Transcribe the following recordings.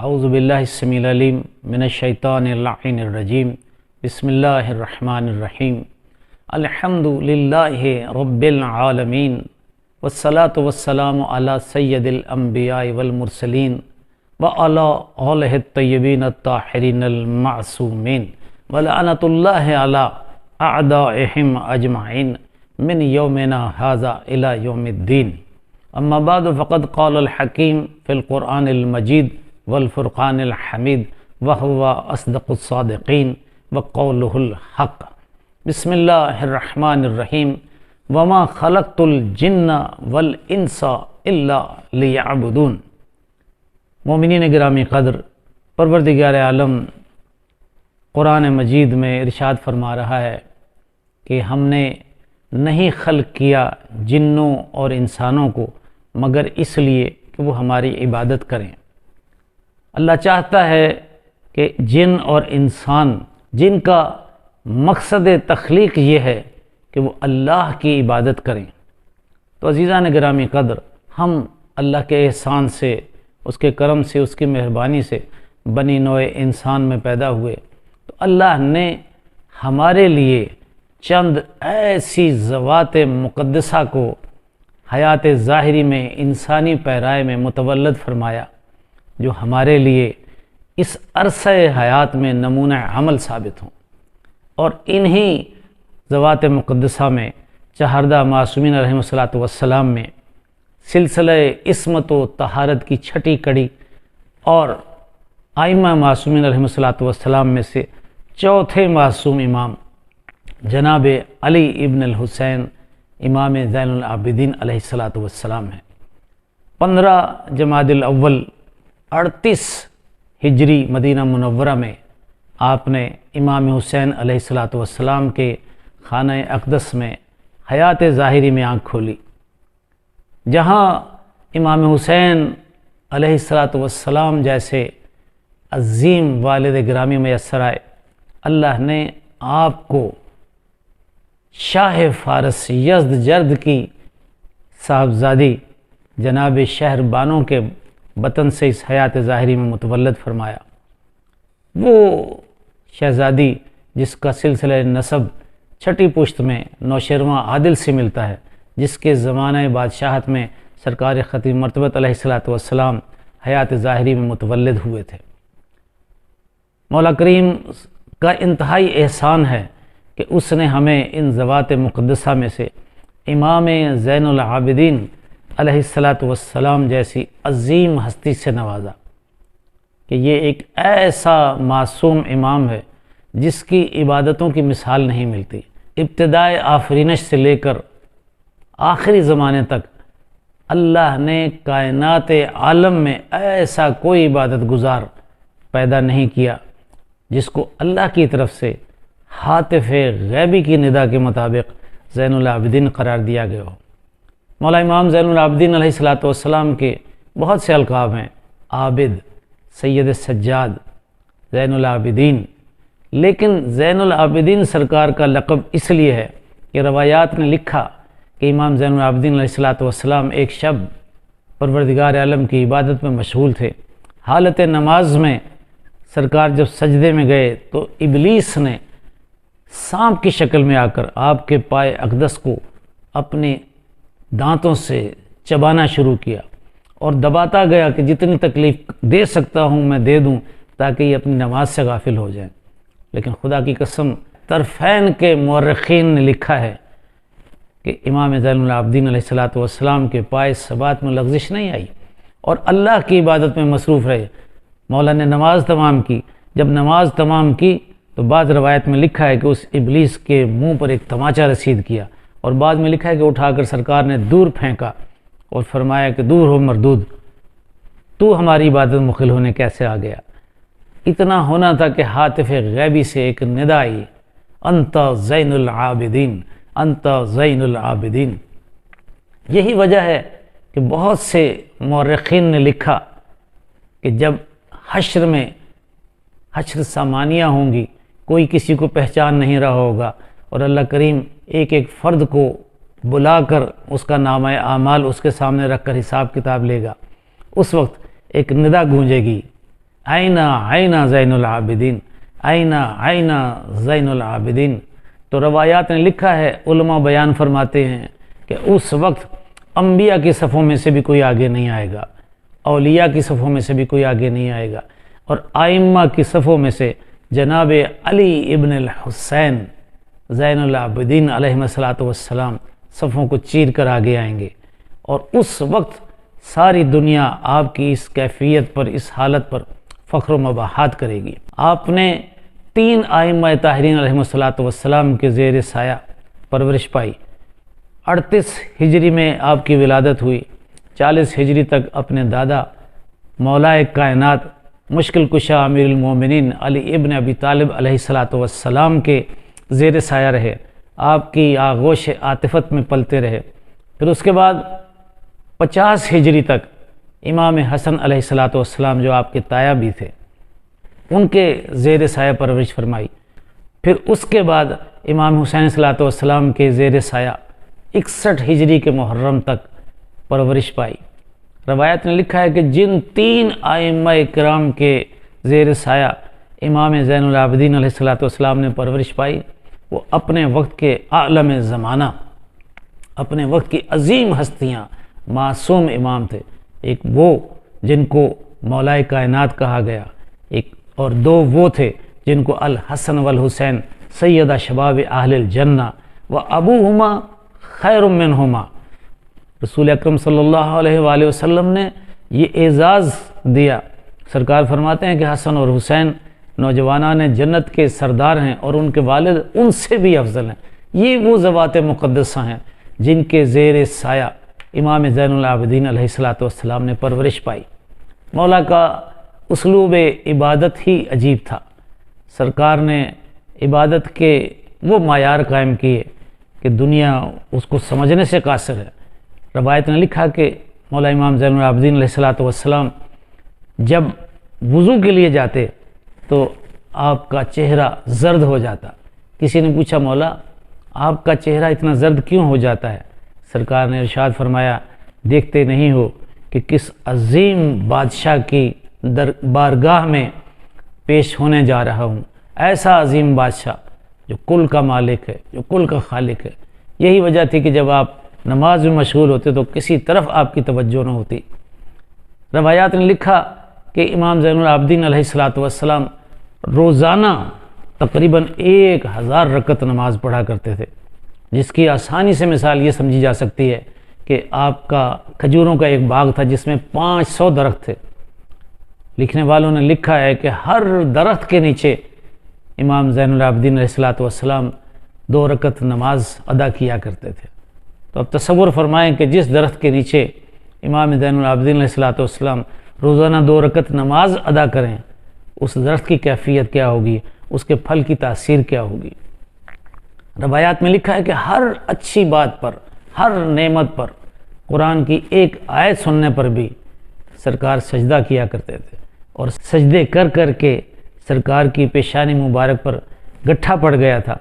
اعوذ باللہ السمیع العلیم من الشیطان اللعین الرجیم بسم اللہ الرحمن الرحیم الحمد للہ رب العالمین والصلاة والسلام علی سید الانبیاء والمرسلین وعلی آلہ الطیبین الطاہرین المعصومین ولعنۃ اللہ علی اعدائہم اجمعین من یومنا ھذا الی یوم الدین. اما بعد فقد قال الحکیم فی القرآن المجید والفرقان الحمید وهو اصدق الصادقین وقولہ الحق. بسم اللہ الرحمن الرحیم. وما خلقت الجن والانس الا لیعبدون. مومنین گرامی قدر، پروردگار عالم قرآن مجید میں ارشاد فرما رہا ہے کہ ہم نے نہیں خلق کیا جنوں اور انسانوں کو مگر اس لیے کہ وہ ہماری عبادت کریں. اللہ چاہتا ہے کہ جن اور انسان جن کا مقصد تخلیق یہ ہے کہ وہ اللہ کی عبادت کریں. تو عزیزان گرامی قدر، ہم اللہ کے احسان سے، اس کے کرم سے، اس کی مہربانی سے بنی نوع انسان میں پیدا ہوئے. تو اللہ نے ہمارے لیے چند ایسی ذوات مقدسہ کو حیات ظاہری میں انسانی پیرائے میں متولد فرمایا جو ہمارے لیے اس عرصہ حیات میں نمونہ عمل ثابت ہوں. اور انہی ذوات مقدسہ میں چہاردہ معصومین علیہم السلام میں سلسلہ عصمت و طہارت کی چھٹی کڑی اور ائمہ معصومین علیہم السلام میں سے چوتھے معصوم امام جناب علی ابن الحسین امام زین العابدین علیہ السلام ہیں. 15 جمادی الاول 38 ہجری مدینہ منورہ میں آپ نے امام حسین علیہ السلام کے خانہ اقدس میں حیات ظاہری میں آنکھ کھولی. جہاں امام حسین علیہ السلام جیسے عظیم والد گرامی میسر آئے، اللہ نے آپ کو شاہ فارس یزدجرد کی صاحبزادی جناب شہر بانو کے بطن سے اس حیات ظاہری میں متولد فرمایا. وہ شہزادی جس کا سلسلہ نسب چھٹی پشت میں نوشیرواں عادل سے ملتا ہے، جس کے زمانہ بادشاہت میں سرکار خطیب مرتبت علیہ السلام حیات ظاہری میں متولد ہوئے تھے. مولا کریم کا انتہائی احسان ہے کہ اس نے ہمیں ان ذوات مقدسہ میں سے امام زین العابدین علیہ السلام جیسی عظیم ہستی سے نوازا کہ یہ ایک ایسا معصوم امام ہے جس کی عبادتوں کی مثال نہیں ملتی. ابتدائے آفرینش سے لے کر آخری زمانے تک اللہ نے کائنات عالم میں ایسا کوئی عبادت گزار پیدا نہیں کیا جس کو اللہ کی طرف سے ہاتف غیبی کی ندا کے مطابق زین العابدین قرار دیا گیا ہو. مولا امام زین العابدین علیہ السلام کے بہت سے القاب ہیں: عابد، سید سجاد، زین العابدین. لیکن زین العابدین سرکار کا لقب اس لیے ہے کہ روایات نے لکھا کہ امام زین العابدین علیہ السلام ایک شب پروردگار عالم کی عبادت میں مشغول تھے. حالت نماز میں سرکار جب سجدے میں گئے تو ابلیس نے سانپ کی شکل میں آ کر آپ کے پائے اقدس کو اپنے دانتوں سے چبانا شروع کیا اور دباتا گیا کہ جتنی تکلیف دے سکتا ہوں میں دے دوں تاکہ یہ اپنی نماز سے غافل ہو جائیں. لیکن خدا کی قسم، طرفین کے مورخین نے لکھا ہے کہ امام زین العابدین علیہ السلام کے پائے ثبات میں لغزش نہیں آئی اور اللہ کی عبادت میں مصروف رہے. مولا نے نماز تمام کی. جب نماز تمام کی تو بعض روایت میں لکھا ہے کہ اس ابلیس کے منہ پر ایک تماچا رسید کیا، اور بعد میں لکھا ہے کہ اٹھا کر سرکار نے دور پھینکا اور فرمایا کہ دور ہو مردود، تو ہماری عبادت مخل ہونے کیسے آ گیا. اتنا ہونا تھا کہ ہاتف غیبی سے ایک ندا آئی: انت زین العابدین، انت زین العابدین. یہی وجہ ہے کہ بہت سے مورخین نے لکھا کہ جب حشر میں حشر ثمانیہ ہوں گی، کوئی کسی کو پہچان نہیں رہا ہوگا اور اللہ کریم ایک ایک فرد کو بلا کر اس کا نامہ اعمال اس کے سامنے رکھ کر حساب کتاب لے گا. اس وقت ایک ندا گونجے گی: آئینہ آئینہ زین العابدین، آئینہ آئینہ زین العابدین۔ تو روایات نے لکھا ہے، علماء بیان فرماتے ہیں کہ اس وقت انبیاء کی صفوں میں سے بھی کوئی آگے نہیں آئے گا، اولیاء کی صفوں میں سے بھی کوئی آگے نہیں آئے گا، اور ائمہ کی صفوں میں سے جناب علی ابن الحسین زین العابدین علیہ السلام صفوں کو چیر کر آگے آئیں گے، اور اس وقت ساری دنیا آپ کی اس کیفیت پر، اس حالت پر فخر و مباحات کرے گی۔ آپ نے 3 ائمہ طاہرین علیہ السلام کے زیر سایہ پرورش پائی۔ 38 ہجری میں آپ کی ولادت ہوئی، 40 ہجری تک اپنے دادا مولائے کائنات مشکل کشا امیر المومنین علی ابن ابی طالب علیہ السلام کے زیر سایہ رہے، آپ کی آغوش عاطفت میں پلتے رہے۔ پھر اس کے بعد 50 ہجری تک امام حسن علیہ السلام جو آپ کے تایا بھی تھے، ان کے زیر سایہ پرورش فرمائی۔ پھر اس کے بعد امام حسین صلی السلام کے زیر سایہ 61 ہجری کے محرم تک پرورش پائی۔ روایت نے لکھا ہے کہ جن 3 ائمہ کرام کے زیر سایہ امام زین العابدین علیہ السلام نے پرورش پائی، وہ اپنے وقت کے عالم زمانہ، اپنے وقت کی عظیم ہستیاں، معصوم امام تھے۔ ایک وہ جن کو مولائے کائنات کہا گیا، ایک اور 2 وہ تھے جن کو الحسن والحسین سیدہ شباب اہل الجنہ و ابوہما خیر منہما، رسول اکرم صلی اللہ علیہ وآلہ وسلم نے یہ اعزاز دیا۔ سرکار فرماتے ہیں کہ حسن اور حسین نوجوانان جنت کے سردار ہیں، اور ان کے والد ان سے بھی افضل ہیں۔ یہ وہ ذوات مقدسہ ہیں جن کے زیر سایہ امام زین العابدین علیہ السلام نے پرورش پائی۔ مولا کا اسلوب عبادت ہی عجیب تھا۔ سرکار نے عبادت کے وہ معیار قائم کیے کہ دنیا اس کو سمجھنے سے قاصر ہے۔ روایت نے لکھا کہ مولا امام زین العابدین علیہ السلام جب وضو کے لیے جاتے تو آپ کا چہرہ زرد ہو جاتا۔ کسی نے پوچھا، مولا آپ کا چہرہ اتنا زرد کیوں ہو جاتا ہے؟ سرکار نے ارشاد فرمایا، دیکھتے نہیں ہو کہ کس عظیم بادشاہ کی بارگاہ میں پیش ہونے جا رہا ہوں، ایسا عظیم بادشاہ جو کل کا مالک ہے، جو کل کا خالق ہے۔ یہی وجہ تھی کہ جب آپ نماز میں مشغول ہوتے تو کسی طرف آپ کی توجہ نہ ہوتی۔ روایات نے لکھا کہ امام زین العابدین علیہ السلام روزانہ تقریباً 1000 رکعت نماز پڑھا کرتے تھے، جس کی آسانی سے مثال یہ سمجھی جا سکتی ہے کہ آپ کا کھجوروں کا ایک باغ تھا جس میں 500 درخت تھے۔ لکھنے والوں نے لکھا ہے کہ ہر درخت کے نیچے امام زین العابدین علیہ السلام 2 رکعت نماز ادا کیا کرتے تھے۔ تو اب تصور فرمائیں کہ جس درخت کے نیچے امام زین العابدین علیہ السلام روزانہ 2 رکعت نماز ادا کریں، اس درخت کی کیفیت کیا ہوگی، اس کے پھل کی تاثیر کیا ہوگی۔ روایات میں لکھا ہے کہ ہر اچھی بات پر، ہر نعمت پر، قرآن کی ایک آیت سننے پر بھی سرکار سجدہ کیا کرتے تھے، اور سجدے کر کر کے سرکار کی پیشانی مبارک پر گٹھا پڑ گیا تھا،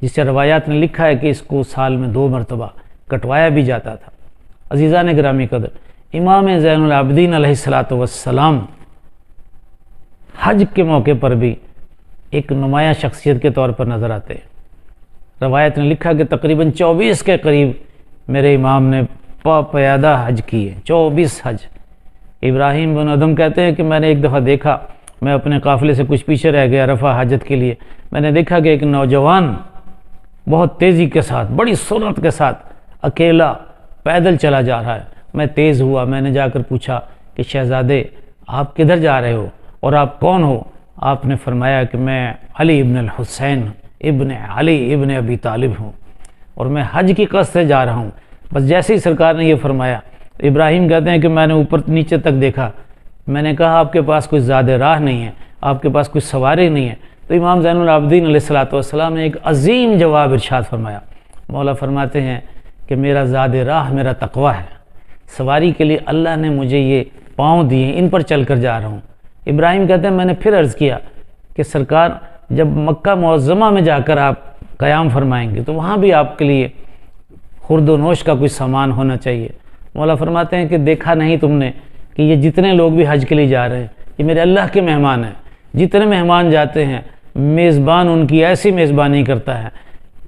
جس سے روایات نے لکھا ہے کہ اس کو سال میں 2 مرتبہ کٹوایا بھی جاتا تھا۔ عزیزان گرامی قدر، امام زین العابدین علیہ السلام حج کے موقع پر بھی ایک نمایاں شخصیت کے طور پر نظر آتے ہیں۔ روایت نے لکھا کہ تقریباً 24 کے قریب میرے امام نے پیادہ حج کیے، 24 حج۔ ابراہیم بن ادم کہتے ہیں کہ میں نے ایک دفعہ دیکھا، میں اپنے قافلے سے کچھ پیچھے رہ گیا رفع حاجت کے لیے، میں نے دیکھا کہ ایک نوجوان بہت تیزی کے ساتھ، بڑی سرعت کے ساتھ اکیلا پیدل چلا جا رہا ہے۔ میں تیز ہوا، میں نے جا کر پوچھا کہ شہزادے آپ کدھر جا رہے ہو اور آپ کون ہو؟ آپ نے فرمایا کہ میں علی ابن الحسین ابن علی ابن ابی طالب ہوں، اور میں حج کی قصد سے جا رہا ہوں۔ بس جیسے ہی سرکار نے یہ فرمایا، ابراہیم کہتے ہیں کہ میں نے اوپر نیچے تک دیکھا، میں نے کہا آپ کے پاس کوئی زاد راہ نہیں ہے، آپ کے پاس کوئی سواری نہیں ہے؟ تو امام زین العابدین علیہ السلام نے ایک عظیم جواب ارشاد فرمایا۔ مولا فرماتے ہیں کہ میرا زاد راہ میرا تقوی ہے، سواری کے لیے اللہ نے مجھے یہ پاؤں دیے، ان پر چل کر جا رہا ہوں۔ ابراہیم کہتے ہیں میں نے پھر عرض کیا کہ سرکار جب مکہ معظمہ میں جا کر آپ قیام فرمائیں گے تو وہاں بھی آپ کے لیے خورد و نوش کا کوئی سامان ہونا چاہیے۔ مولا فرماتے ہیں کہ دیکھا نہیں تم نے کہ یہ جتنے لوگ بھی حج کے لیے جا رہے ہیں یہ میرے اللہ کے مہمان ہیں۔ جتنے مہمان جاتے ہیں میزبان ان کی ایسی میزبانی کرتا ہے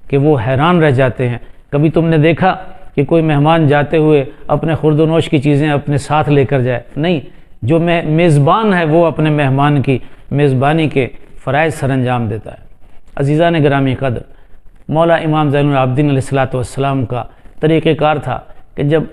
کہ وہ حیران رہ جاتے ہیں۔ کبھی تم نے دیکھا کہ کوئی مہمان جاتے ہوئے اپنے خورد و نوش کی چیزیں اپنے ساتھ لے کر جائے؟ نہیں، جو میزبان ہے وہ اپنے مہمان کی میزبانی کے فرائض سر انجام دیتا ہے۔ عزیزان گرامی قدر، مولا امام زین العابدین علیہ السلام کا طریقہ کار تھا کہ جب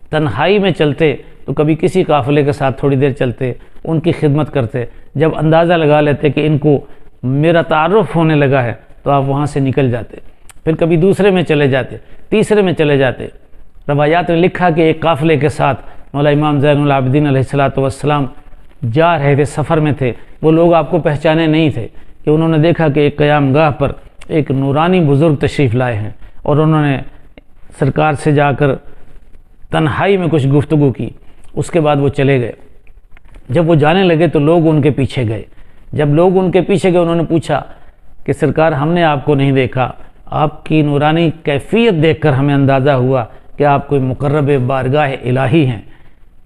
تنہائی میں چلتے تو کبھی کسی قافلے کے ساتھ تھوڑی دیر چلتے، ان کی خدمت کرتے، جب اندازہ لگا لیتے کہ ان کو میرا تعارف ہونے لگا ہے تو آپ وہاں سے نکل جاتے، پھر کبھی دوسرے میں چلے جاتے، تیسرے میں چلے جاتے۔ روایات نے لکھا کہ ایک قافلے کے ساتھ مولا امام زین العابدین علیہ السلام جا رہے تھے، سفر میں تھے، وہ لوگ آپ کو پہچانے نہیں تھے کہ انہوں نے دیکھا کہ ایک قیام گاہ پر ایک نورانی بزرگ تشریف لائے ہیں، اور انہوں نے سرکار سے جا کر تنہائی میں کچھ گفتگو کی، اس کے بعد وہ چلے گئے۔ جب وہ جانے لگے تو لوگ ان کے پیچھے گئے، جب لوگ ان کے پیچھے گئے انہوں نے پوچھا کہ سرکار ہم نے آپ کو نہیں دیکھا، آپ کی نورانی کیفیت دیکھ کر ہمیں اندازہ ہوا کہ آپ کوئی مقرب بارگاہ الہی ہیں،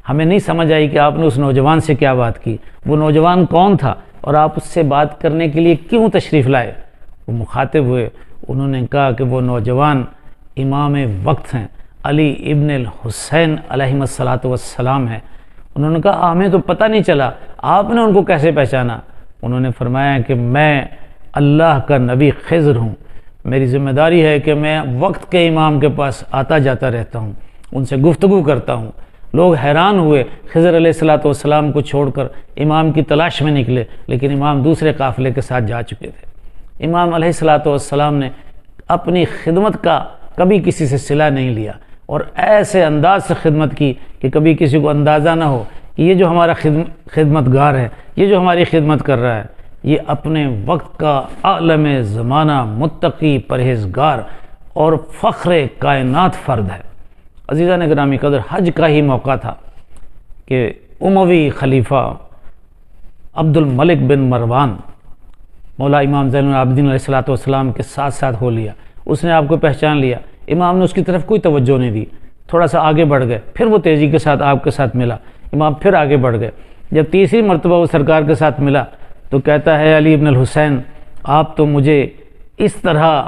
ہمیں نہیں سمجھ آئی کہ آپ نے اس نوجوان سے کیا بات کی، وہ نوجوان کون تھا اور آپ اس سے بات کرنے کے لیے کیوں تشریف لائے؟ وہ مخاطب ہوئے، انہوں نے کہا کہ وہ نوجوان امام وقت ہیں، علی ابن الحسین علیہ السلام ہیں۔ انہوں نے کہا ہمیں تو پتہ نہیں چلا، آپ نے ان کو کیسے پہچانا؟ انہوں نے فرمایا کہ میں اللہ کا نبی خضر ہوں، میری ذمہ داری ہے کہ میں وقت کے امام کے پاس آتا جاتا رہتا ہوں، ان سے گفتگو کرتا ہوں۔ لوگ حیران ہوئے، خضر علیہ السلام کو چھوڑ کر امام کی تلاش میں نکلے، لیکن امام دوسرے قافلے کے ساتھ جا چکے تھے۔ امام علیہ السلام نے اپنی خدمت کا کبھی کسی سے صلہ نہیں لیا، اور ایسے انداز سے خدمت کی کہ کبھی کسی کو اندازہ نہ ہو کہ یہ جو ہمارا خدمتگار ہے، یہ جو ہماری خدمت کر رہا ہے، یہ اپنے وقت کا عالم زمانہ متقی پرہیزگار اور فخر کائنات فرد ہے۔ عزیزان گرامی قدر، حج کا ہی موقع تھا کہ اموی خلیفہ عبد الملک بن مروان مولا امام زین العابدین علیہ السلام کے ساتھ ساتھ ہو لیا۔ اس نے آپ کو پہچان لیا، امام نے اس کی طرف کوئی توجہ نہیں دی، تھوڑا سا آگے بڑھ گئے، پھر وہ تیزی کے ساتھ آپ کے ساتھ ملا، امام پھر آگے بڑھ گئے۔ جب تیسری مرتبہ وہ سرکار کے ساتھ ملا تو کہتا ہے علی ابن الحسین، آپ تو مجھے اس طرح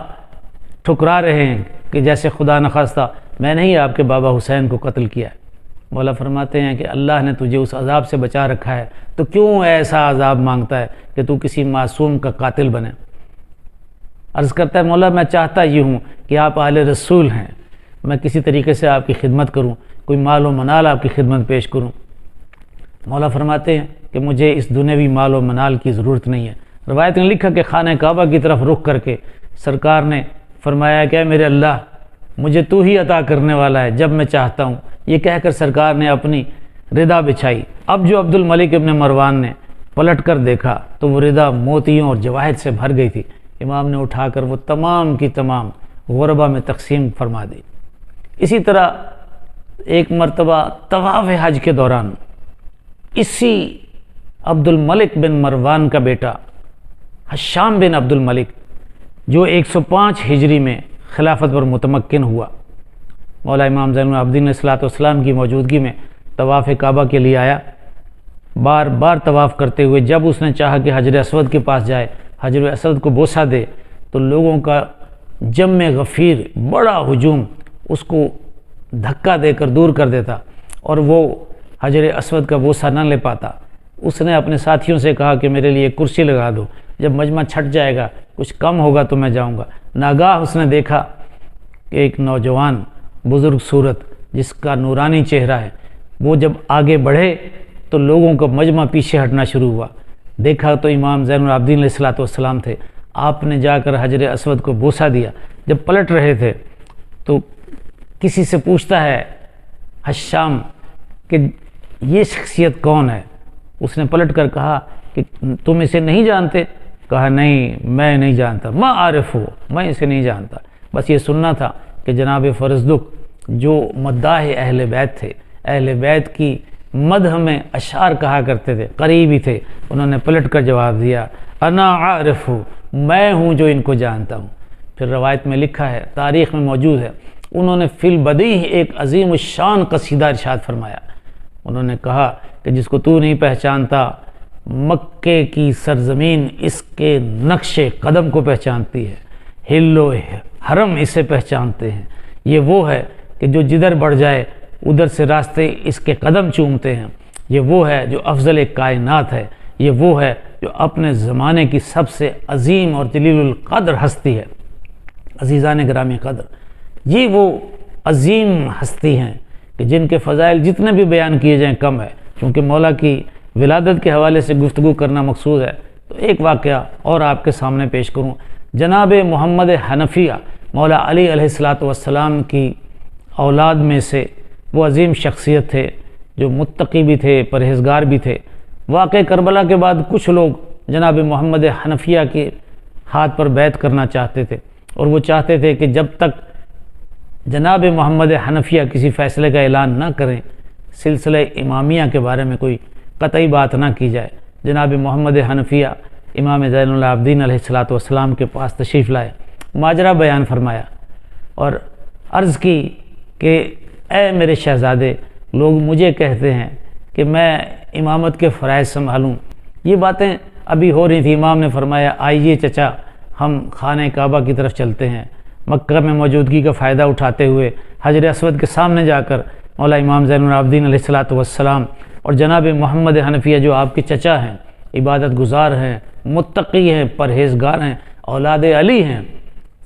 ٹھکرا رہے ہیں کہ جیسے خدا نخواستہ میں نے ہی آپ کے بابا حسین کو قتل کیا ہے۔ مولا فرماتے ہیں کہ اللہ نے تجھے اس عذاب سے بچا رکھا ہے تو کیوں ایسا عذاب مانگتا ہے کہ تو کسی معصوم کا قاتل بنے؟ عرض کرتا ہے مولا میں چاہتا یہ ہوں کہ آپ آل رسول ہیں، میں کسی طریقے سے آپ کی خدمت کروں، کوئی مال و منال آپ کی خدمت پیش کروں۔ مولا فرماتے ہیں کہ مجھے اس دنیاوی مال و منال کی ضرورت نہیں ہے۔ روایت نے لکھا کہ خانہ کعبہ کی طرف رخ کر کے سرکار نے فرمایا کہ اے میرے اللہ، مجھے تو ہی عطا کرنے والا ہے جب میں چاہتا ہوں۔ یہ کہہ کر سرکار نے اپنی ردا بچھائی۔ اب جو عبد الملک ابن مروان نے پلٹ کر دیکھا تو وہ ردا موتیوں اور جواہر سے بھر گئی تھی۔ امام نے اٹھا کر وہ تمام کی تمام غربا میں تقسیم فرما دی۔ اسی طرح ایک مرتبہ طواف حج کے دوران اسی عبد الملک بن مروان کا بیٹا حشام بن عبد الملک، جو 105 ہجری میں خلافت پر متمکن ہوا، مولا امام زین العابدین علیہ السلام کی موجودگی میں طواف کعبہ کے لیے آیا۔ بار بار طواف کرتے ہوئے جب اس نے چاہا کہ حجر اسود کے پاس جائے، حجر اسود کو بوسہ دے، تو لوگوں کا جم غفیر بڑا ہجوم اس کو دھکا دے کر دور کر دیتا اور وہ حجر اسود کا بوسہ نہ لے پاتا۔ اس نے اپنے ساتھیوں سے کہا کہ میرے لیے کرسی لگا دو، جب مجمع چھٹ جائے گا، کچھ کم ہوگا تو میں جاؤں گا۔ ناگاہ اس نے دیکھا کہ ایک نوجوان بزرگ صورت جس کا نورانی چہرہ ہے، وہ جب آگے بڑھے تو لوگوں کا مجمع پیچھے ہٹنا شروع ہوا۔ دیکھا تو امام زین العابدین علیہ السلام تھے۔ آپ نے جا کر حجر اسود کو بوسہ دیا۔ جب پلٹ رہے تھے تو کسی سے پوچھتا ہے حشام کہ یہ شخصیت کون ہے؟ اس نے پلٹ کر کہا کہ تم اسے نہیں جانتے؟ کہا نہیں، میں نہیں جانتا، ما عارف ہو، میں اسے نہیں جانتا، بس یہ سننا تھا کہ جناب فرزدق جو مداح اہل بیت تھے، اہل بیت کی مدح میں اشعار کہا کرتے تھے، قریبی تھے، انہوں نے پلٹ کر جواب دیا انا عارف ہوں، میں ہوں جو ان کو جانتا ہوں۔ پھر روایت میں لکھا ہے، تاریخ میں موجود ہے، انہوں نے فی البدیہہ ایک عظیم الشان قصیدہ ارشاد فرمایا۔ انہوں نے کہا کہ جس کو تو نہیں پہچانتا مکے کی سرزمین اس کے نقش قدم کو پہچانتی ہے، ہل و حرم اسے پہچانتے ہیں۔ یہ وہ ہے کہ جو جدھر بڑھ جائے ادھر سے راستے اس کے قدم چومتے ہیں۔ یہ وہ ہے جو افضل کائنات ہے، یہ وہ ہے جو اپنے زمانے کی سب سے عظیم اور جلیل القدر ہستی ہے۔ عزیزان گرامی قدر، یہ وہ عظیم ہستی ہیں کہ جن کے فضائل جتنے بھی بیان کیے جائیں کم ہے، کیونکہ مولا کی ولادت کے حوالے سے گفتگو کرنا مقصود ہے۔ تو ایک واقعہ اور آپ کے سامنے پیش کروں۔ جناب محمد حنفیہ مولا علی علیہ السلام کی اولاد میں سے وہ عظیم شخصیت تھے جو متقی بھی تھے، پرہیزگار بھی تھے۔ واقع کربلا کے بعد کچھ لوگ جناب محمد حنفیہ کے ہاتھ پر بیعت کرنا چاہتے تھے، اور وہ چاہتے تھے کہ جب تک جناب محمد حنفیہ کسی فیصلے کا اعلان نہ کریں، سلسلہ امامیہ کے بارے میں کوئی قطعی بات نہ کی جائے۔ جناب محمد حنفیہ امام زین العابدین علیہ السلام کے پاس تشریف لائے، ماجرا بیان فرمایا اور عرض کی کہ اے میرے شہزادے، لوگ مجھے کہتے ہیں کہ میں امامت کے فرائض سنبھالوں۔ یہ باتیں ابھی ہو رہی تھیں۔ امام نے فرمایا آئیے چچا، ہم خانہ کعبہ کی طرف چلتے ہیں۔ مکہ میں موجودگی کا فائدہ اٹھاتے ہوئے حجر اسود کے سامنے جا کر مولا امام زین العابدین علیہ السلام اور جناب محمد حنفیہ جو آپ کے چچا ہیں، عبادت گزار ہیں، متقی ہیں، پرہیزگار ہیں، اولاد علی ہیں،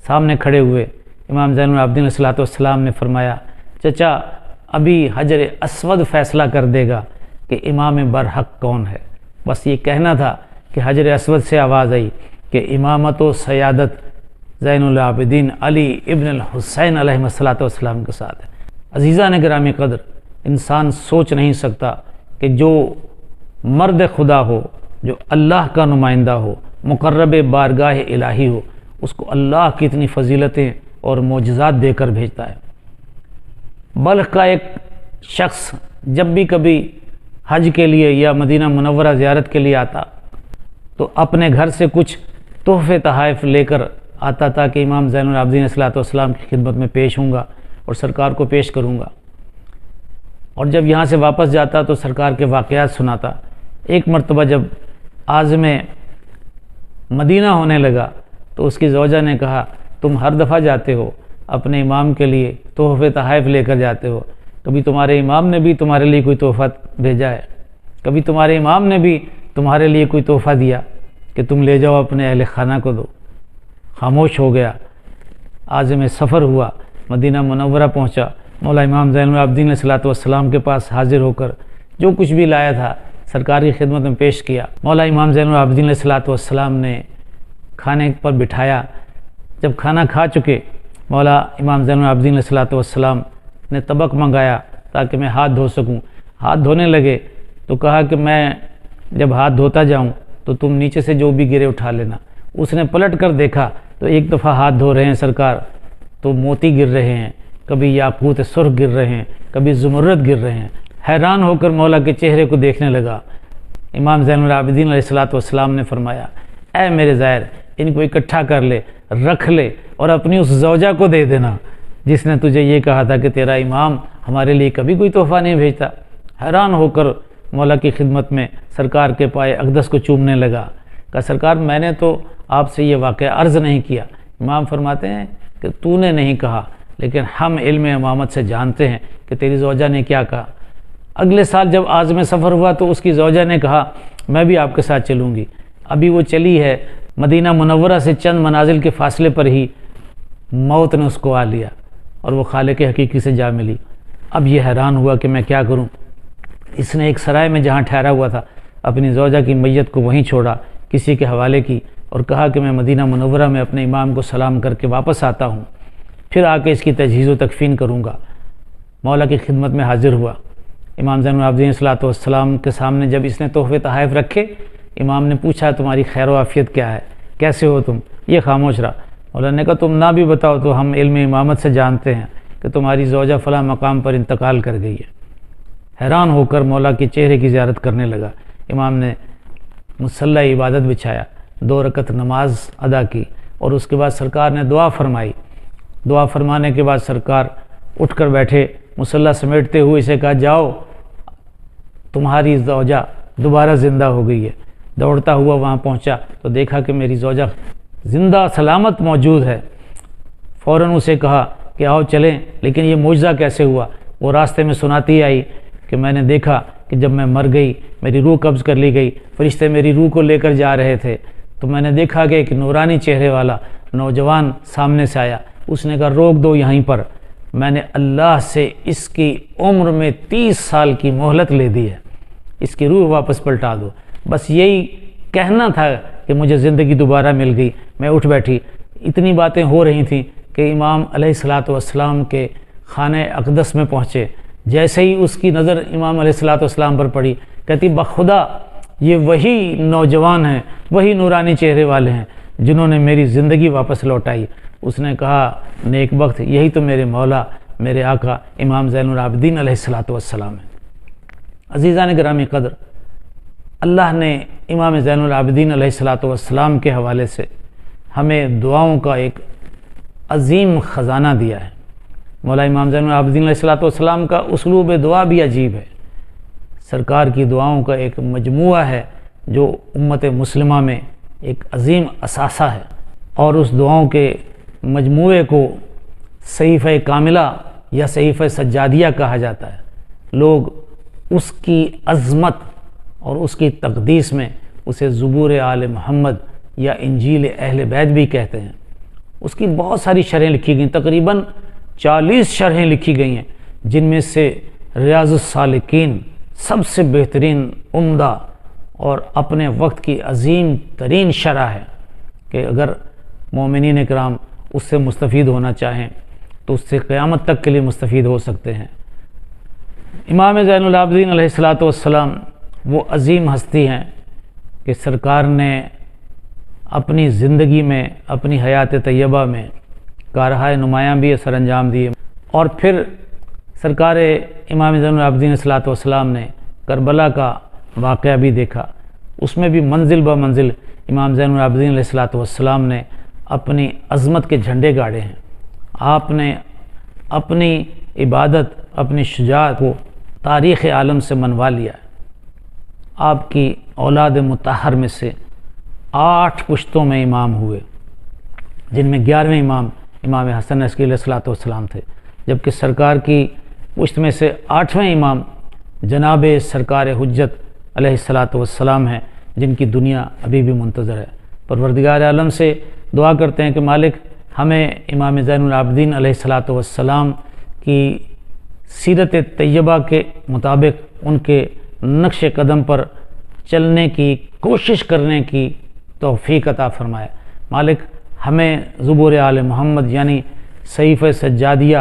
سامنے کھڑے ہوئے امام زین العابدین علیہ السلام نے فرمایا چچا، ابھی حجر اسود فیصلہ کر دے گا کہ امام برحق کون ہے۔ بس یہ کہنا تھا کہ حجر اسود سے آواز آئی کہ امامت و سیادت زین العابدین علی ابن الحسین علیہ السلام کے ساتھ ہے۔ عزیزان گرامی قدر، انسان سوچ نہیں سکتا کہ جو مرد خدا ہو، جو اللہ کا نمائندہ ہو، مقرب بارگاہ الہی ہو، اس کو اللہ کتنی فضیلتیں اور معجزات دے کر بھیجتا ہے۔ بلخ کا ایک شخص جب بھی کبھی حج کے لیے یا مدینہ منورہ زیارت کے لیے آتا تو اپنے گھر سے کچھ تحفے تحائف لے کر آتا تھا کہ امام زین العابدین علیہ السلام کی خدمت میں پیش ہوں گا اور سرکار کو پیش کروں گا، اور جب یہاں سے واپس جاتا تو سرکار کے واقعات سناتا۔ ایک مرتبہ جب عازم مدینہ ہونے لگا تو اس کی زوجہ نے کہا تم ہر دفعہ جاتے ہو اپنے امام کے لیے تحفے تحائف لے کر جاتے ہو، کبھی تمہارے امام نے بھی تمہارے لیے کوئی تحفہ بھیجا ہے؟ کبھی تمہارے امام نے بھی تمہارے لیے کوئی تحفہ دیا کہ تم لے جاؤ اپنے اہل خانہ کو دو؟ خاموش ہو گیا۔ عازم سفر ہوا، مدینہ منورہ پہنچا، مولا امام زین العابدین علیہ السلام کے پاس حاضر ہو کر جو کچھ بھی لایا تھا سرکاری خدمت میں پیش کیا۔ مولا امام زین العابدین علیہ السلام نے کھانے پر بٹھایا۔ جب کھانا کھا چکے مولا امام زین العابدین علیہ السلام نے طبق منگایا تاکہ میں ہاتھ دھو سکوں۔ ہاتھ دھونے لگے تو کہا کہ میں جب ہاتھ دھوتا جاؤں تو تم نیچے سے جو بھی گرے اٹھا لینا۔ اس نے پلٹ کر دیکھا تو ایک دفعہ ہاتھ دھو رہے ہیں سرکار تو موتی گر رہے ہیں، کبھی یاقوت سرخ گر رہے ہیں، کبھی زمرد گر رہے ہیں۔ حیران ہو کر مولا کے چہرے کو دیکھنے لگا۔ امام زین العابدین علیہ السلام نے فرمایا اے میرے زائر، ان کو اکٹھا کر لے، رکھ لے اور اپنی اس زوجہ کو دے دینا جس نے تجھے یہ کہا تھا کہ تیرا امام ہمارے لیے کبھی کوئی تحفہ نہیں بھیجتا۔ حیران ہو کر مولا کی خدمت میں سرکار کے پائے اقدس کو چومنے لگا۔ کہا سرکار میں نے تو آپ سے یہ واقعہ عرض نہیں کیا۔ امام فرماتے ہیں کہ تو نے نہیں کہا، لیکن ہم علم امامت سے جانتے ہیں کہ تیری زوجہ نے کیا کہا۔ اگلے سال جب عازم سفر ہوا تو اس کی زوجہ نے کہا میں بھی آپ کے ساتھ چلوں گی۔ ابھی وہ چلی ہے، مدینہ منورہ سے چند منازل کے فاصلے پر ہی موت نے اس کو آ لیا اور وہ خالق حقیقی سے جا ملی۔ اب یہ حیران ہوا کہ میں کیا کروں۔ اس نے ایک سرائے میں جہاں ٹھہرا ہوا تھا اپنی زوجہ کی میت کو وہیں چھوڑا، کسی کے حوالے کی، اور کہا کہ میں مدینہ منورہ میں اپنے امام کو سلام کر کے واپس آتا ہوں، پھر آ کے اس کی تجہیز و تکفین کروں گا۔ مولا کی خدمت میں حاضر ہوا۔ امام زین العابدین علیہ السلام کے سامنے جب اس نے تحفے تحائف رکھے، امام نے پوچھا تمہاری خیر و عافیت کیا ہے، کیسے ہو تم؟ یہ خاموش رہا۔ مولا نے کہا تم نہ بھی بتاؤ تو ہم علم امامت سے جانتے ہیں کہ تمہاری زوجہ فلاں مقام پر انتقال کر گئی ہے۔ حیران ہو کر مولا کے چہرے کی زیارت کرنے لگا۔ امام نے مصلی عبادت بچھایا، 2 رکعت نماز ادا کی اور اس کے بعد سرکار نے دعا فرمائی۔ دعا فرمانے کے بعد سرکار اٹھ کر بیٹھے، مصلی سمیٹتے ہوئے اسے کہا جاؤ تمہاری زوجہ دوبارہ زندہ ہو گئی ہے۔ دوڑتا ہوا وہاں پہنچا تو دیکھا کہ میری زوجہ زندہ سلامت موجود ہے۔ فوراً اسے کہا کہ آؤ چلیں، لیکن یہ معجزہ کیسے ہوا؟ وہ راستے میں سناتی آئی کہ میں نے دیکھا کہ جب میں مر گئی میری روح قبض کر لی گئی، فرشتے میری روح کو لے کر جا رہے تھے تو میں نے دیکھا کہ ایک نورانی چہرے والا نوجوان سامنے سے آیا۔ اس نے کہا روک دو یہیں پر، میں نے اللہ سے اس کی عمر میں 30 سال کی مہلت لے دی ہے، اس کی روح واپس پلٹا دو۔ بس یہی کہنا تھا کہ مجھے زندگی دوبارہ مل گئی۔ میں اٹھ بیٹھی، اتنی باتیں ہو رہی تھیں کہ امام علیہ الصلوۃ کے خانہ اقدس میں پہنچے۔ جیسے ہی اس کی نظر امام علیہ الصلوۃ پر پڑی، کہتی بخدا یہ وہی نوجوان ہیں، وہی نورانی چہرے والے ہیں جنہوں نے میری زندگی واپس لوٹائی۔ اس نے کہا نیک بخت، یہی تو میرے مولا میرے آقا امام زین العابدین علیہ السلام ہیں۔ عزیزان گرامی قدر، اللہ نے امام زین العابدین علیہ السلام کے حوالے سے ہمیں دعاؤں کا ایک عظیم خزانہ دیا ہے۔ مولا امام زین العابدین علیہ السلام کا اسلوب دعا بھی عجیب ہے۔ سرکار کی دعاؤں کا ایک مجموعہ ہے جو امت مسلمہ میں ایک عظیم اثاثہ ہے، اور اس دعاؤں کے مجموعے کو صحیفہ کاملہ یا صحیفہ سجادیہ کہا جاتا ہے۔ لوگ اس کی عظمت اور اس کی تقدیس میں اسے زبور آل محمد یا انجیل اہل بیت بھی کہتے ہیں۔ اس کی بہت ساری شرحیں لکھی گئیں، تقریباً 40 شرحیں لکھی گئی ہیں، جن میں سے ریاض السالکین سب سے بہترین، عمدہ اور اپنے وقت کی عظیم ترین شرح ہے کہ اگر مومنین کرام اس سے مستفید ہونا چاہیں تو اس سے قیامت تک کے لیے مستفید ہو سکتے ہیں۔ امام زین العابدین علیہ السلام وہ عظیم ہستی ہیں کہ سرکار نے اپنی زندگی میں، اپنی حیات طیبہ میں کارہائے نمایاں بھی سر انجام دیے، اور پھر سرکار امام زین العابدین علیہ السلام نے کربلا کا واقعہ بھی دیکھا۔ اس میں بھی منزل بہ منزل امام زین العابدین علیہ السلام نے اپنی عظمت کے جھنڈے گاڑے ہیں۔ آپ نے اپنی عبادت، اپنی شجاعت کو تاریخ عالم سے منوا لیا ہے۔ آپ کی اولاد مطہر میں سے 8 پشتوں میں امام ہوئے، جن میں 11ویں امام حسن عسکری علیہ السلام تھے، جبکہ سرکار کی پشت میں سے 8ویں امام جناب سرکار حجت علیہ السلام ہیں، جن کی دنیا ابھی بھی منتظر ہے۔ پروردگار عالم سے دعا کرتے ہیں کہ مالک ہمیں امام زین العابدین علیہ السلام کی سیرت طیبہ کے مطابق ان کے نقش قدم پر چلنے کی کوشش کرنے کی توفیق عطا فرمائے۔ مالک ہمیں زبور آل محمد یعنی صحیفہ سجادیہ،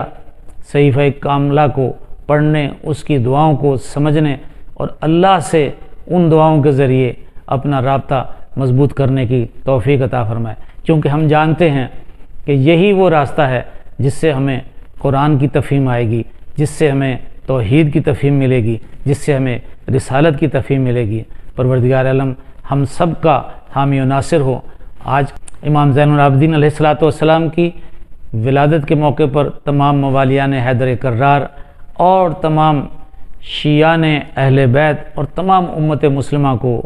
صحیفہ کاملہ کو پڑھنے، اس کی دعاؤں کو سمجھنے اور اللہ سے ان دعاؤں کے ذریعے اپنا رابطہ مضبوط کرنے کی توفیق عطا فرمائے، کیونکہ ہم جانتے ہیں کہ یہی وہ راستہ ہے جس سے ہمیں قرآن کی تفہیم آئے گی، جس سے ہمیں توحید کی تفہیم ملے گی، جس سے ہمیں رسالت کی تفہیم ملے گی۔ پروردگار عالم ہم سب کا حامی و ناصر ہو۔ آج امام زین العابدین علیہ السلام کی ولادت کے موقع پر تمام موالیان حیدر کرار اور تمام شیعان اہل بیت اور تمام امت مسلمہ کو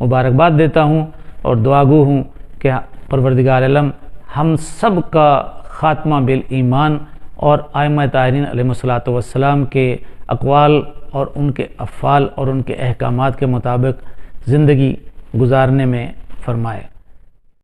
مبارکباد دیتا ہوں اور دعا گو ہوں کہ پروردگار عالم ہم سب کا خاتمہ بالایمان اور ائمہ طاہرین علیہ السلام کے اقوال اور ان کے افعال اور ان کے احکامات کے مطابق زندگی گزارنے میں فرمائے۔